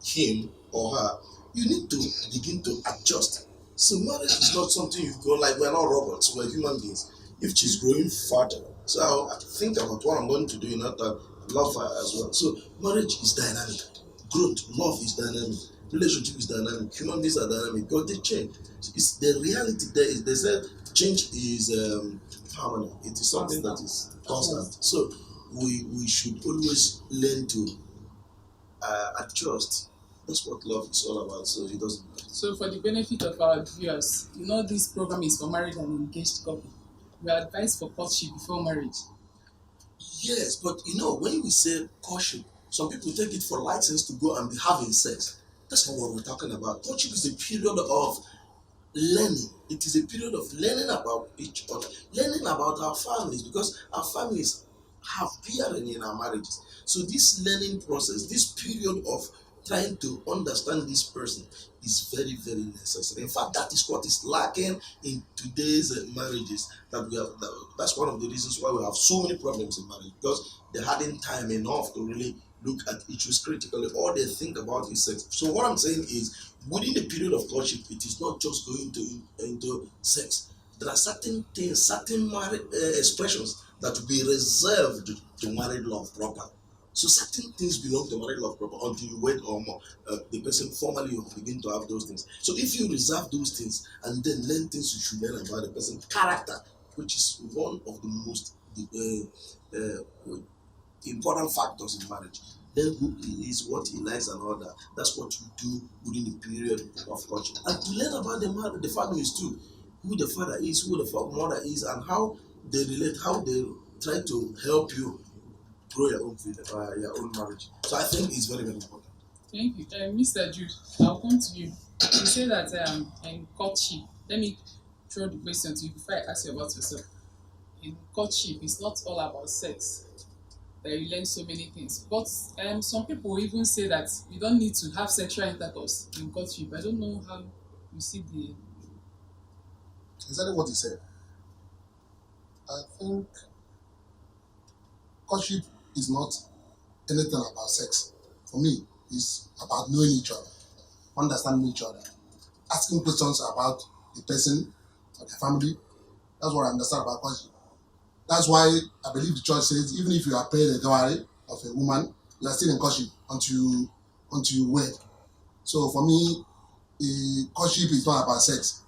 him or her, you need to begin to adjust. So marriage is not something you go like, we're not robots, we're human beings. If she's growing fatter, so I think about what I'm going to do in order to love her as well. So marriage is dynamic. Growth, love is dynamic. Relationship is dynamic. Human beings are dynamic because they change. It's the reality there is, they said change is permanent. It is something that is constant. So we should always learn to adjust. That's what love is all about. So it doesn't matter. So for the benefit of our viewers, you know this program is for married and engaged couple. We advise for courtship before marriage. Yes, but when we say courtship, some people take it for license to go and be having sex. That's not what we're talking about. Courtship is a period of learning. It is a period of learning about each other, learning about our families, because our families have bearing in our marriages. So this learning process, this period of trying to understand this person is very, very necessary. In fact, that is what is lacking in today's marriages. That's one of the reasons why we have so many problems in marriage, because they hadn't time enough to really look at issues critically. All they think about is sex. So what I'm saying is, within the period of courtship, it is not just going into sex. There are certain things, certain married expressions that will be reserved to married love proper. So certain things belong to married love proper until you wait or more. The person formally you begin to have those things. So if you reserve those things and then learn things you should learn about the person's character, which is one of the most important factors in marriage, then who is what he likes and all that. That's what you do within the period of courtship. And to learn about the families too, who the father is, who the mother is, and how they relate, how they try to help you grow your own freedom, your own marriage. So I think it's very, very important. Thank you. Mr. Jude, I'll come to you. You say that in courtship, let me throw the question to you before I ask you about yourself. In courtship, it's not all about sex. That you learn so many things. But some people even say that you don't need to have sexual intercourse in courtship. I don't know how you see the... Exactly what he said. I think courtship is not anything about sex. For me, it's about knowing each other, understanding each other, asking questions about the person or the family. That's what I understand about courtship. That's why I believe the church says even if you are paid a dowry of a woman, you are still in courtship until you wed. So for me, courtship is not about sex.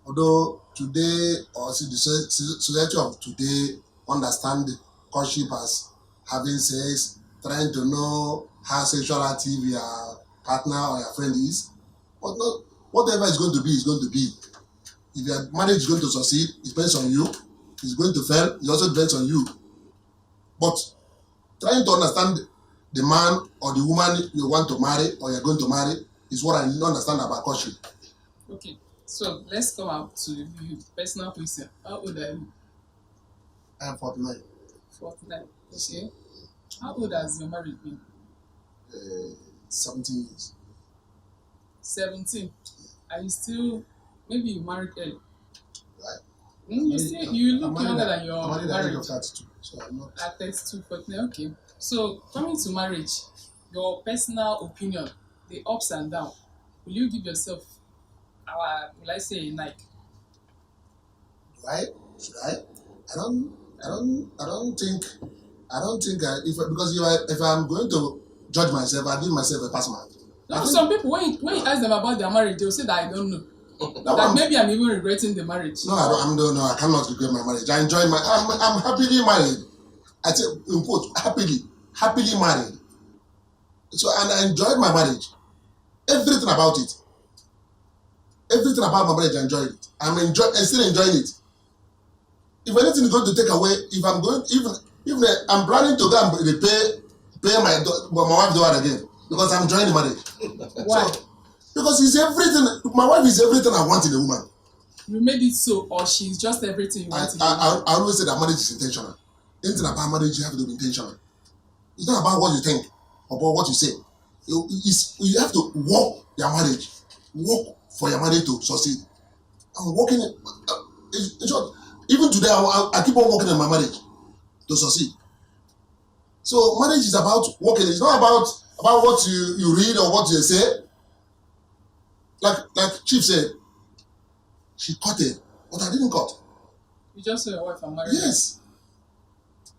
Although today, or see the society of today understand courtship as having sex, trying to know how sexual active your partner or your friend is. But not, whatever is going to be is going to be. If your marriage is going to succeed, it depends on you. If it's going to fail, it also depends on you. But trying to understand the man or the woman you want to marry or you're going to marry is what I understand about courtship. Okay, so let's come out to you. Personal question. How old are you? I am 49. 49. Okay. How old has your marriage been? 17 years. 17. Are you still, maybe you married early? Right. You look younger than your marriage. I'm marriage. at the age of 32, so I'm not. At 32, 49. Okay. So coming to marriage, your personal opinion, the ups and downs. Will you give yourself will I say a Nike? Do I? Should I? I don't think if I'm going to judge myself, I give myself a pass mark. No, some people when you ask them about their marriage, they'll say that I don't know. That maybe I'm even regretting the marriage. No, I cannot regret my marriage. I enjoy I'm happily married. I say in quote, happily married. So and I enjoyed my marriage. Everything about it. Everything about my marriage, I enjoy it. I'm still enjoying it. If anything is going to take away, if I'm going, even I'm planning to go and pay my wife door again because I'm enjoying the marriage. Why? So, because it's everything. My wife is everything I want in a woman. You made it so, or she's just everything you want in a woman? I always say that marriage is intentional. Anything about marriage, you have to be intentional. It's not about what you think, about what you say. You have to work your marriage, work for your marriage to succeed. I'm working. In short, even today, I keep on working in my marriage to succeed. So marriage is about working. It's not about what you read or what you say. Like Chief said, she cut it, but I didn't cut. You just saw your wife and married. Yes.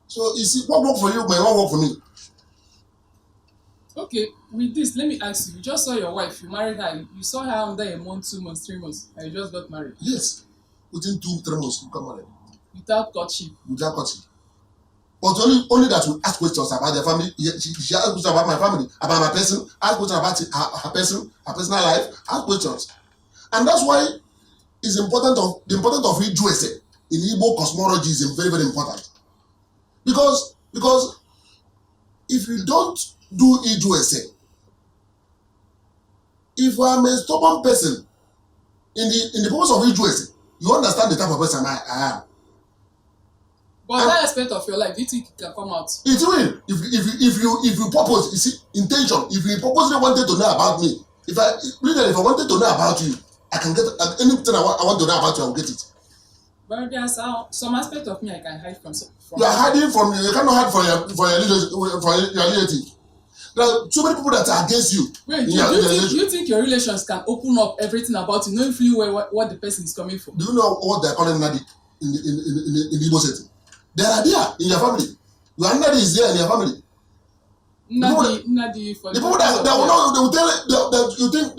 So you see, what worked for you may not work for me. Okay, with this, let me ask you. You just saw your wife, you married her, you saw her under a month, 2 months, 3 months, and you just got married. Yes. Within 2-3 months, you got married. Without courtship. Without courtship. But only that we ask questions about their family. She asked questions about my family, about my person, ask questions about her person, her personal life, ask questions. And that's why it's important the importance of Ijuese in Igbo cosmology is very, very important. Because if you don't do Ijuese, if I'm a stubborn person, in the purpose of Ijuese, you understand the type of person I am. But that aspect of your life, do you think it can come out? It will. If you purpose, you see, intention. If you purposely wanted to know about me, if I wanted to know about you, I can get anything I want to know about you. I will get it. But there's some aspect of me I can hide from. You are hiding from. You cannot hide from your relative. There are so many people that are against you. Wait, do you think your relations can open up everything about you, knowing fully well what the person is coming from? Do you know what they are calling Nadi in the Igbo setting? They are there in your family. Your Nadi is there in your family. Nadi for the people that will know, they will tell that you think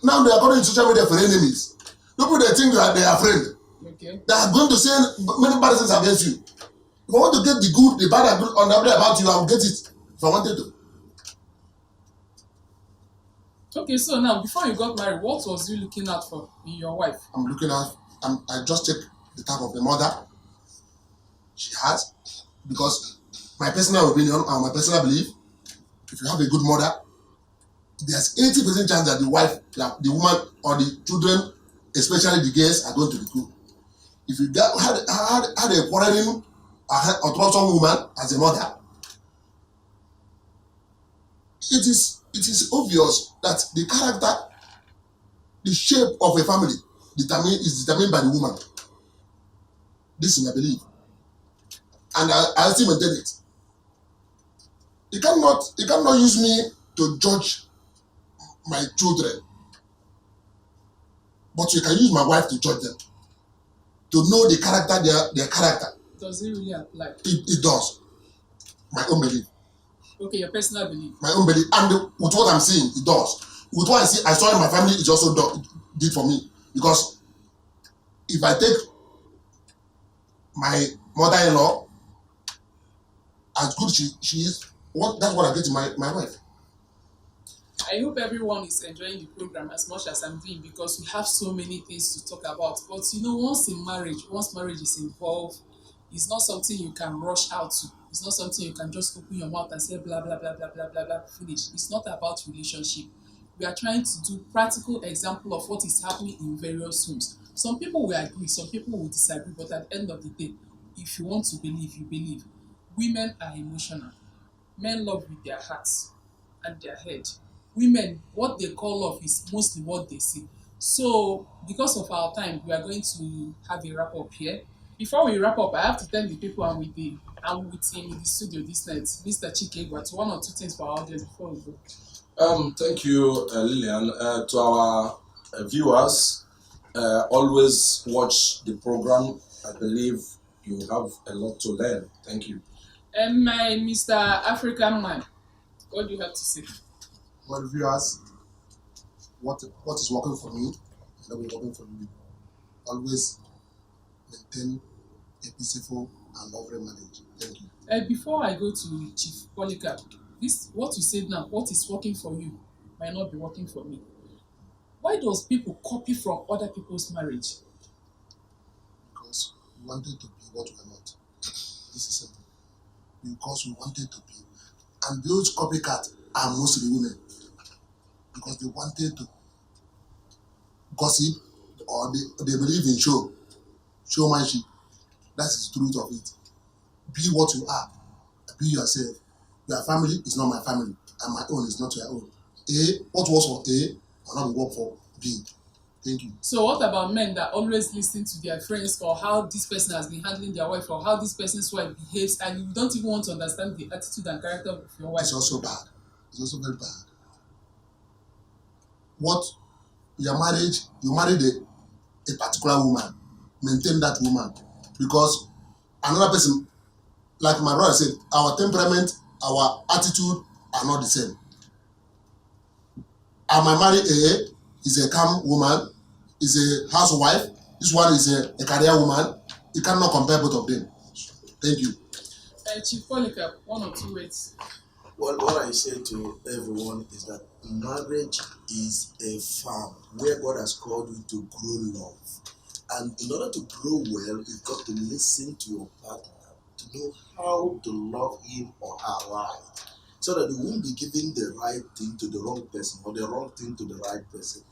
now they are calling social media for enemies. People they think that they are friends. Okay. They are going to say many bad things against you. If I want to get the good, the bad, on the about you, I will get it. If I wanted to. Okay, so now before you got married, what was you looking out for in your wife? I'm looking at. I just check the type of the mother she has, because my personal opinion and my personal belief, if you have a good mother, there's 80% chance that the wife, the woman or the children, especially the girls, are going to be good. If you had a quarreling or troublesome woman as a mother, it is obvious that the character, the shape of a family is determined by the woman. This is my belief. And I still maintain it. You cannot use me to judge my children, but you can use my wife to judge them, to know the character, their character. Does it really apply? It does. My own belief. Okay, your personal belief. My own belief, and with what I'm seeing, it does. With what I saw in my family, it also did for me. Because if I take my mother-in-law, as good she is, that's what I get to my wife. I hope everyone is enjoying the program as much as I'm doing, because we have so many things to talk about. But you know, once marriage is involved, it's not something you can rush out to. It's not something you can just open your mouth and say blah blah blah blah blah blah blah, finish. It's not about relationship. We are trying to do practical example of what is happening in various homes. Some people will agree, some people will disagree, but at the end of the day, if you want to believe, you believe. Women are emotional. Men love with their hearts and their head. Women, what they call love is mostly what they see. So, because of our time, we are going to have a wrap up here. Before we wrap up, I have to tell the people I'm with him in the studio this night, Mr. Chikegwa, to one or two things for our audience before we go. Thank you, Lillian. To our viewers, always watch the program. I believe you have a lot to learn. Thank you. And my Mr. African man, what do you have to say? Well, viewers, what is working for me will be working for you. Always maintain a peaceful and lovely marriage. Thank you. Before I go to Chief Polycarp, this what you said now, what is working for you might not be working for me. Why does people copy from other people's marriage? Because we wanted to be what we are not. This is simple. Because we wanted to be. And those copycats are mostly women. Because they wanted to gossip, or they believe in showmanship. That's the truth of it. Be what you are. Be yourself. Your family is not my family, and my own is not your own. What works for A will not work for B. Thank you. So what about men that always listen to their friends, or how this person has been handling their wife, or how this person's wife behaves, and you don't even want to understand the attitude and character of your wife? It's also bad. It's also very bad. What your marriage, you married a particular woman, maintain that woman, because another person, like my brother said, our temperament, our attitude are not the same. I might marry is a calm woman, is a housewife. This one is a career woman. You cannot compare both of them. Thank you. Chief Polycarp, one or two words. Well, what I say to everyone is that marriage is a farm where God has called you to grow love. And in order to grow well, you've got to listen to your partner to know how to love him or her right, so that you won't be giving the right thing to the wrong person or the wrong thing to the right person.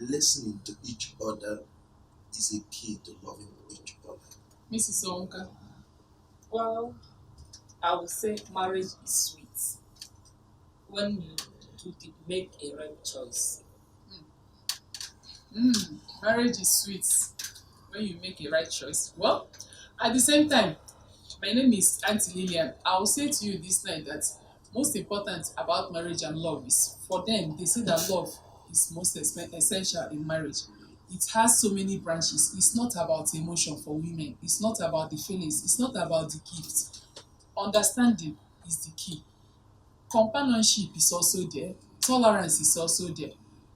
Listening to each other is a key to loving each other. Mrs. Onka. Well, I would say marriage is sweet when you make a right choice. Marriage is sweet when you make a right choice. Well, at the same time, my name is Auntie Lillian. I will say to you this night that most important about marriage and love is for them, they say that love is most essential in marriage. It has so many branches. It's not about emotion for women. It's not about the feelings. It's not about the gifts. Understanding is the key. Companionship is also there. Tolerance is also there.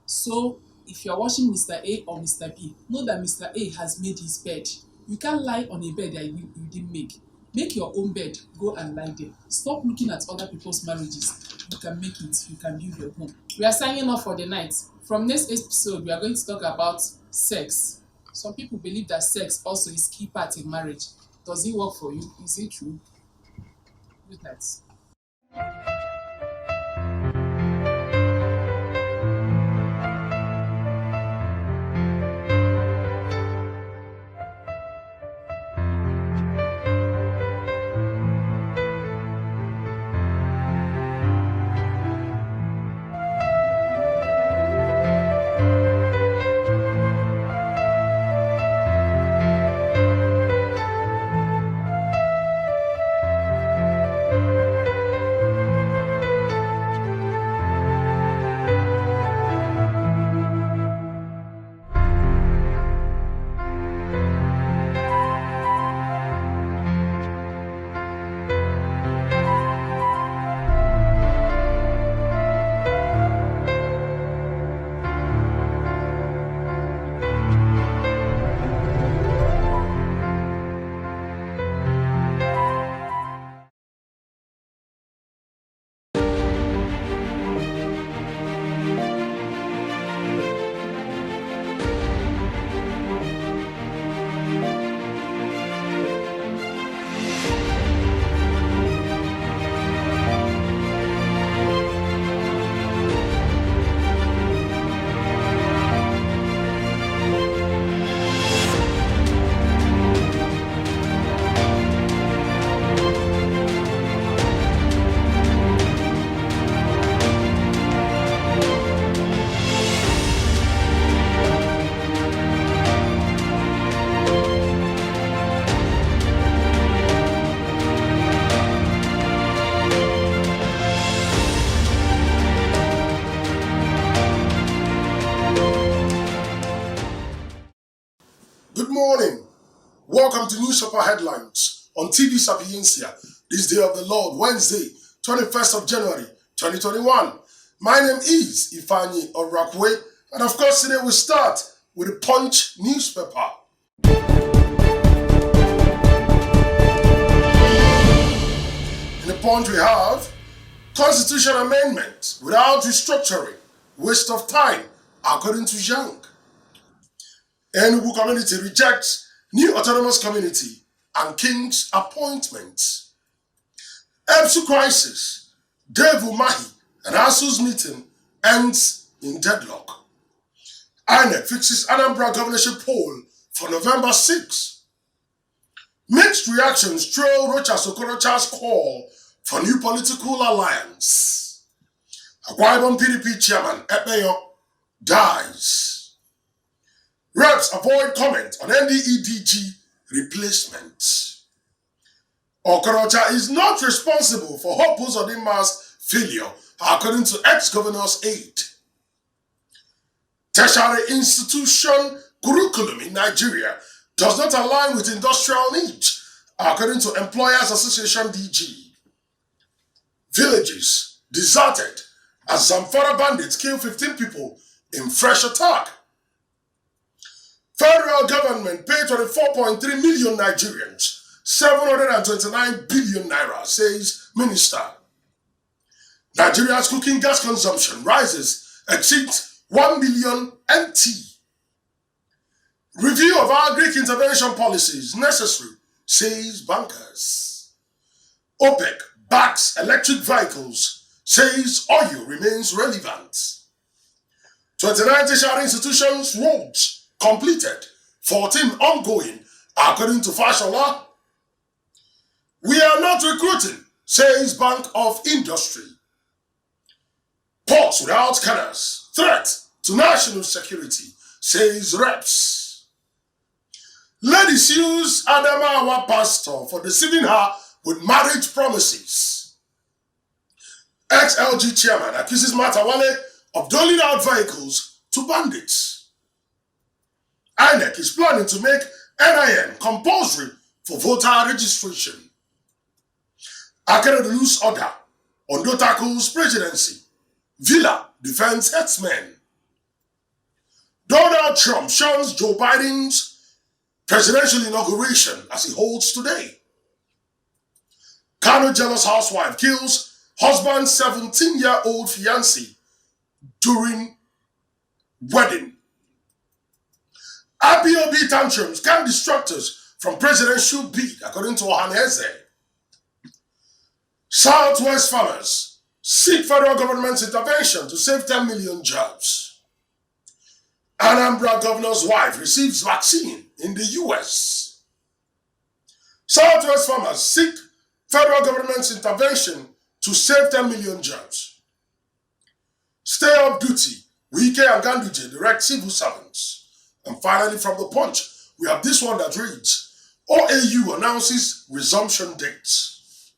So if you're watching Mr. A or Mr. B, know that Mr. A has made his bed. You can't lie on a bed that you didn't make. Make your own bed. Go and lie there. Stop looking at other people's marriages. You can make it. You can build your home. We are signing off for the night. From next episode, we are going to talk about sex. Some people believe that sex also is key part in marriage. Does it work for you? Is it true? Good night. Good morning. Welcome to Newspaper Headlines on TV Sapiencia, this day of the Lord, Wednesday, 21st of January, 2021. My name is Ifani Orakwe, and of course today we start with the Punch newspaper. In the Punch we have Constitution Amendment without restructuring, waste of time, according to Young. Enugu community rejects new autonomous community and King's appointment. EBSU crisis, Dave Umahi and ASU's meeting ends in deadlock. INEC fixes Anambra governorship poll for November 6. Mixed reactions trail Rochas Okorocha's call for new political alliance. Akwa Ibom PDP chairman Epeyo dies. Reps avoid comment on NDEDG replacement. Okorocha is not responsible for Hope Uzodinma's failure, according to ex-governor's aide. Tertiary institution curriculum in Nigeria does not align with industrial needs, according to Employers Association DG. Villages deserted as Zamfara bandits kill 15 people in fresh attack. Federal government paid 24.3 million Nigerians 729 billion naira, says minister. Nigeria's cooking gas consumption exceeds 1 million NT. Review of our Greek intervention policies necessary, says bankers. OPEC backs electric vehicles, says oil remains relevant. 29 tertiary institutions roads completed, 14 ongoing, according to Fashola. We are not recruiting, says Bank of Industry. Ports without scanners, threat to national security, says reps. Lady sues Adamawa pastor for deceiving her with marriage promises. Ex-LG chairman accuses Matawale of doling out vehicles to bandits. INEC is planning to make NIN compulsory for voter registration. Akeredolu's order, Ondo tackles presidency. Villa defends herdsmen. Donald Trump shuns Joe Biden's presidential inauguration as he holds today. Kano jealous housewife kills husband's 17-year-old fiancé during wedding. IPOB tantrums can distract us from presidential bid, according to Ohaneze. Southwest farmers seek federal government's intervention to save 10 million jobs. Anambra governor's wife receives vaccine in the US. Southwest farmers seek federal government's intervention to save 10 million jobs. Stay off duty, Wike and Ganduje direct civil servants. And finally, from the Punch, we have this one that reads, OAU announces resumption dates.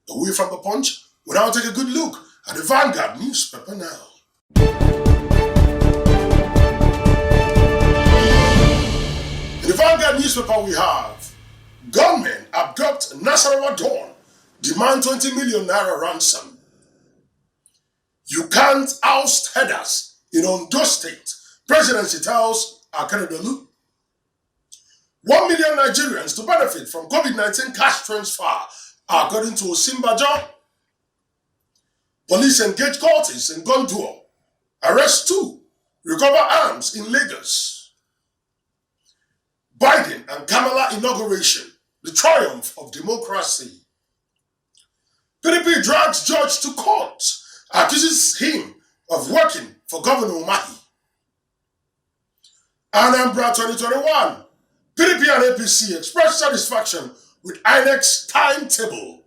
Away from the Punch, we now take a good look at the Vanguard newspaper now. In the Vanguard newspaper we have, gunmen abduct Nasarawa Dawn, demand 20 million naira ransom. You can't oust headers in Ondo State, presidency tells Akeredolu. 1 million Nigerians to benefit from COVID-19 cash transfer, according to Osimbajo. Police engage cultists in gun duel. Arrest 2. Recover arms in Lagos. Biden and Kamala inauguration. The triumph of democracy. PDP drags judge to court. Accuses him of working for Governor Umahi. Anambra 2021. PDP and APC express satisfaction with INEC's timetable.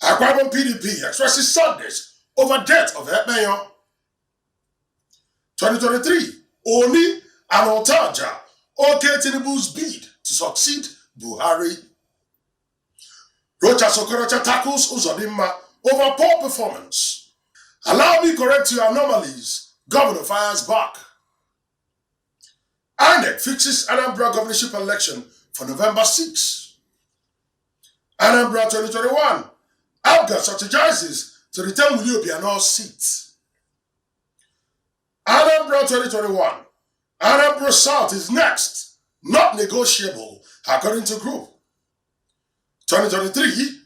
Akwabon PDP expresses sadness over death of head mayor. 2023, Oni and Otaja, OK Tinubu's bid to succeed Buhari. Rocha Sokorocha tackles Uzodinma over poor performance. Allow me correct your anomalies. Governor fires back. INEC fixes Anambra governorship election for November 6. Anambra 2021. ABGA strategizes to return Willie Obiano's seat. Anambra 2021. Anambra South is next, not negotiable, according to group. 2023,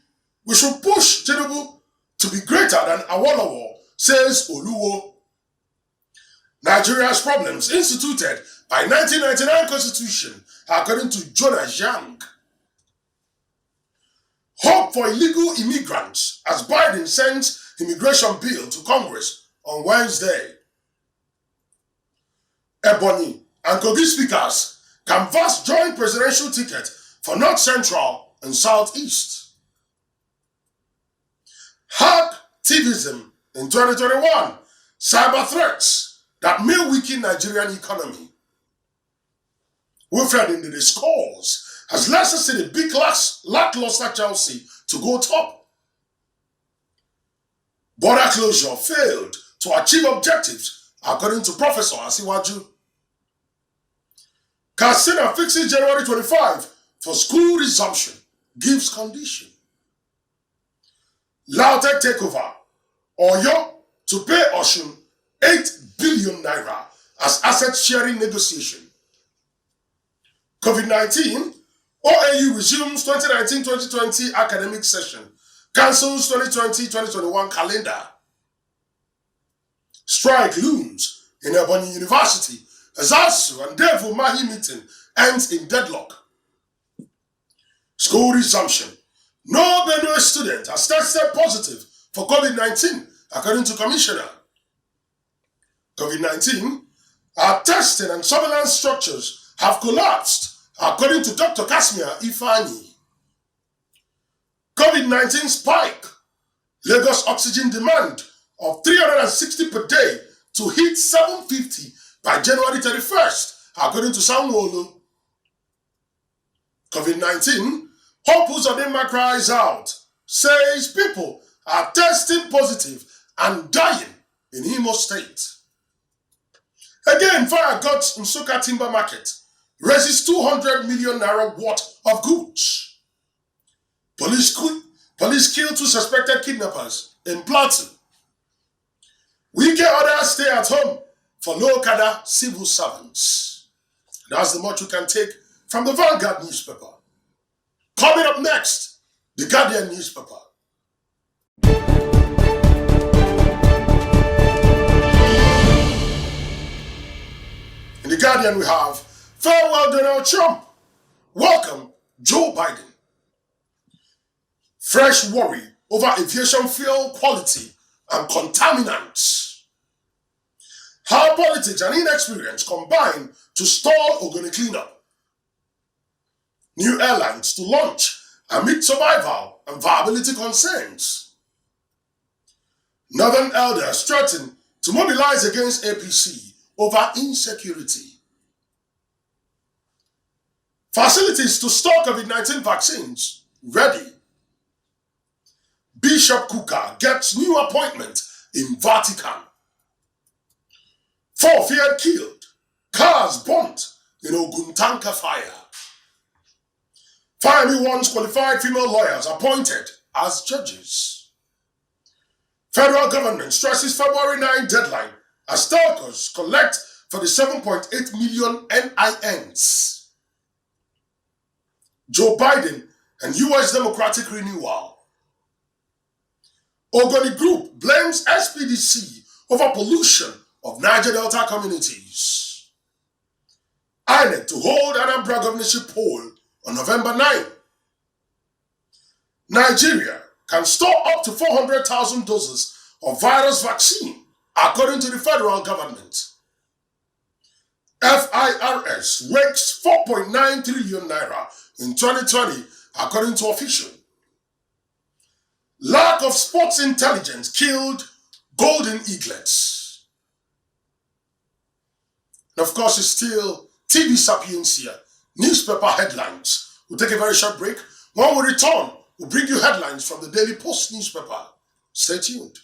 we should push Tinubu to be greater than Awolowo, says Oluwo. Nigeria's problems instituted by 1999 Constitution, according to Jonah Yang. Hope for illegal immigrants as Biden sends immigration bill to Congress on Wednesday. Ebonyi and Kogi speakers canvass joint presidential ticket for North Central and Southeast. Hacktivism in 2021, cyber threats that may weaken Nigerian economy. Wilfred in the scores has Leicester City big lackluster Chelsea to go top. Border closure failed to achieve objectives, according to Professor Asiwaju. Katsina fixes January 25 for school resumption, gives condition. Lautech takeover, Oyo to pay Oshun 8 billion naira as asset sharing negotiation. COVID-19, OAU resumes 2019-2020 academic session, cancels 2020-2021 calendar. Strike looms in Ebonyi University as ASU and Devu Mahi meeting ends in deadlock. School resumption. No Benue student has tested positive for COVID-19, according to Commissioner. COVID-19, our testing and surveillance structures have collapsed, according to Dr. Kasmia Ifani. COVID-19 spike. Lagos oxygen demand of 360 per day to hit 750 by January 31st, according to Sanwo-Olu. COVID-19, Hope Uzodinma cries out, says people are testing positive and dying in Imo State. Again, fire got Nsukka Timber Market raises 200 million naira worth of goods. Police killed 2 suspected kidnappers in Plateau. We get others stay at home for low-cadre civil servants. That's the much we can take from the Vanguard newspaper. Coming up next, the Guardian newspaper. In the Guardian we have, farewell Donald Trump, welcome Joe Biden. Fresh worry over aviation fuel quality and contaminants. How politics and inexperience combine to stall Ogoni cleanup. New airlines to launch amid survival and viability concerns. Northern elders threaten to mobilize against APC over insecurity. Facilities to store COVID-19 vaccines ready. Bishop Kuka gets new appointment in Vatican. 4 feared killed. Cars burnt in Oguntanka fire. Finally, once qualified female lawyers appointed as judges. Federal government stresses February 9 deadline as telcos collect for the 7.8 million NINs. Joe Biden and U.S. Democratic renewal. Ogoni Group blames SPDC over pollution of Niger Delta communities. INEC to hold Anambra governorship poll on November 9. Nigeria can store up to 400,000 doses of virus vaccine, according to the federal government. FIRS rakes 4.9 trillion naira in 2020, according to official. Lack of sports intelligence killed golden eaglets. And of course, it's still TV Sapiencia, newspaper headlines. We'll take a very short break. When we return, we'll bring you headlines from the Daily Post newspaper. Stay tuned.